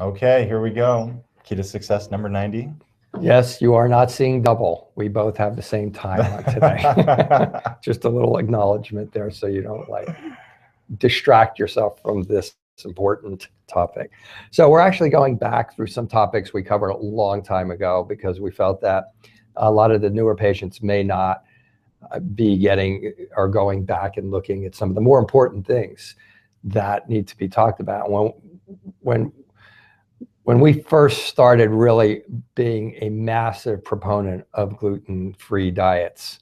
Okay, here we go. Key to success number 90. Yes, you are not seeing double. We both have the same time on today. Just a little acknowledgement there so you don't like distract yourself from this important topic. So we're actually going back through some topics we covered a long time ago because we felt that a lot of the newer patients may not be getting or going back and looking at some of the more important things that need to be talked about. When we first started really being a massive proponent of gluten-free diets,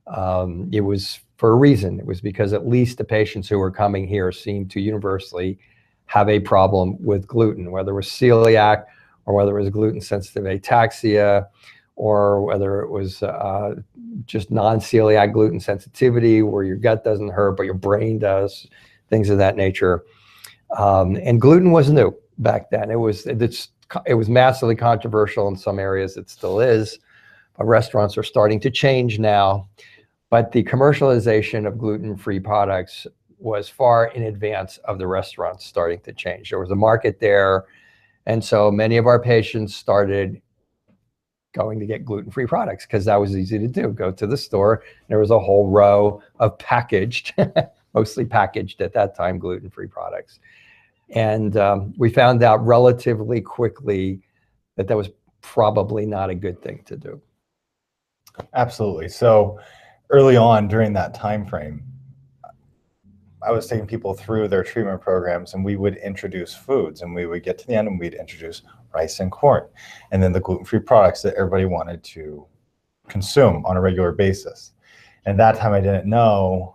it was for a reason. It was because at least the patients who were coming here seemed to universally have a problem with gluten, whether it was celiac or whether it was gluten-sensitive ataxia, or whether it was just non-celiac gluten sensitivity, where your gut doesn't hurt, but your brain does, things of that nature. And gluten was new back then. It was massively controversial in some areas. It still is. But restaurants are starting to change now. But the commercialization of gluten-free products was far in advance of the restaurants starting to change. There was a market there. And so many of our patients started going to get gluten-free products because that was easy to do. Go to the store. There was a whole row of packaged, mostly packaged at that time, gluten-free products. And we found out relatively quickly that was probably not a good thing to do. Absolutely. So early on during that time frame, I was taking people through their treatment programs, and we would introduce foods, and we would get to the end and we'd introduce rice and corn, and then the gluten-free products that everybody wanted to consume on a regular basis. And that time I didn't know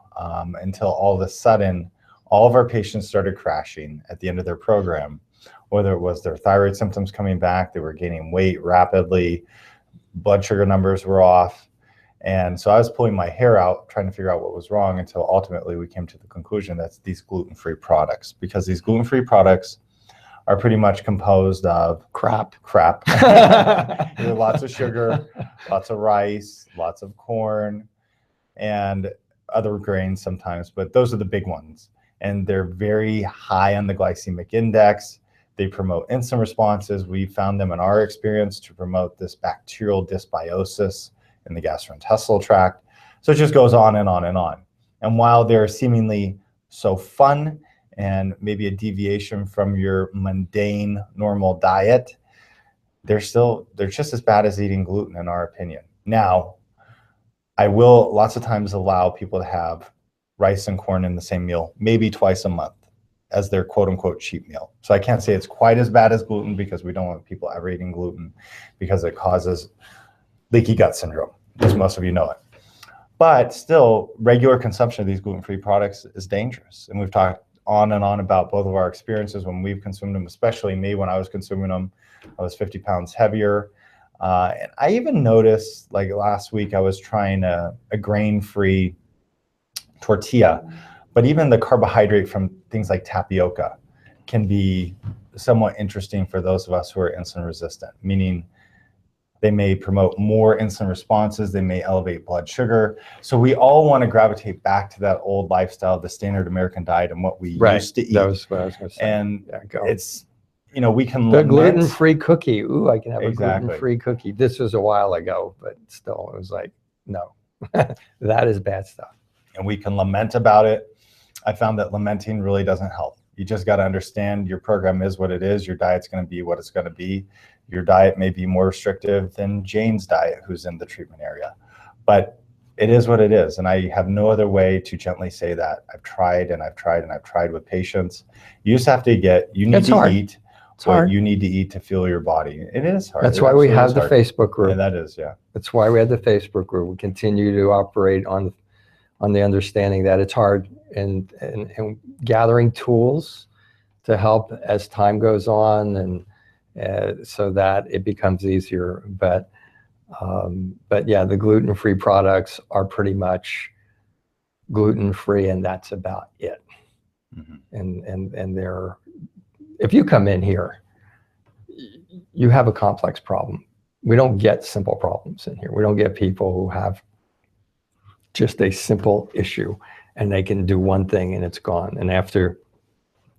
until all of a sudden, all of our patients started crashing at the end of their program, whether it was their thyroid symptoms coming back, they were gaining weight rapidly, blood sugar numbers were off. And so I was pulling my hair out, trying to figure out what was wrong, until ultimately we came to the conclusion that's these gluten-free products, because these gluten-free products are pretty much composed of crap. Lots of sugar, lots of rice, lots of corn, and other grains sometimes, but those are the big ones. And they're very high on the glycemic index. They promote insulin responses. We found them in our experience to promote this bacterial dysbiosis in the gastrointestinal tract. So it just goes on and on and on. And while they're seemingly so fun and maybe a deviation from your mundane normal diet, they're just as bad as eating gluten in our opinion. Now, I will lots of times allow people to have rice and corn in the same meal, maybe twice a month, as their quote unquote cheat meal. So I can't say it's quite as bad as gluten, because we don't want people ever eating gluten because it causes leaky gut syndrome, as most of you know it. But still, regular consumption of these gluten-free products is dangerous. And we've talked on and on about both of our experiences when we've consumed them, especially me when I was consuming them. I was 50 pounds heavier. And I even noticed, like last week, I was trying a grain-free tortilla, but even the carbohydrate from things like tapioca can be somewhat interesting for those of us who are insulin resistant, meaning they may promote more insulin responses, they may elevate blood sugar. So we all want to gravitate back to that old lifestyle, the standard American diet, and what we used to eat. That was what I was going to say. And it's, we can the gluten-free cookie. Ooh, I can have Exactly. a gluten-free cookie. This was a while ago, but still, it was like, no, that is bad stuff. And we can lament about it. I found that lamenting really doesn't help. You just got to understand your program is what it is. Your diet's going to be what it's going to be. Your diet may be more restrictive than Jane's diet, who's in the treatment area, but it is what it is. And I have no other way to gently say that. I've tried and I've tried and I've tried with patients. You just have to you need to eat what you need to eat to fuel your body. It is hard. That's why we have the Facebook group. And that is, yeah. That's why we have the Facebook group. We continue to operate on the understanding that it's hard, and gathering tools to help as time goes on, and so that it becomes easier. But yeah, the gluten-free products are pretty much gluten-free, and that's about it. Mm-hmm. And they're, if you come in here, you have a complex problem. We don't get simple problems in here. We don't get people who have just a simple issue and they can do one thing and it's gone. And after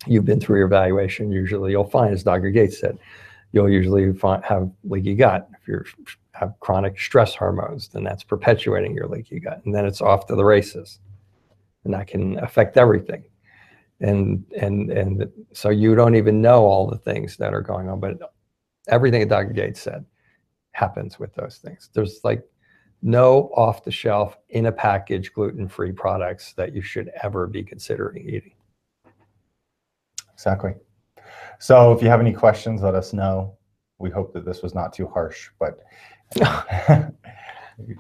you've been through your evaluation, usually you'll find, as Dr. Gates said, you'll usually have leaky gut. If you have chronic stress hormones, then that's perpetuating your leaky gut. And then it's off to the races. And that can affect everything. And so you don't even know all the things that are going on. But everything that Dr. Gates said happens with those things. There's like no off-the-shelf, in a package, gluten-free products that you should ever be considering eating. Exactly. So if you have any questions, let us know. We hope that this was not too harsh, but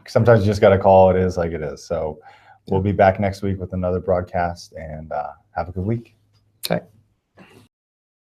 sometimes you just got to call it is like it is. So we'll be back next week with another broadcast, and have a good week. Okay.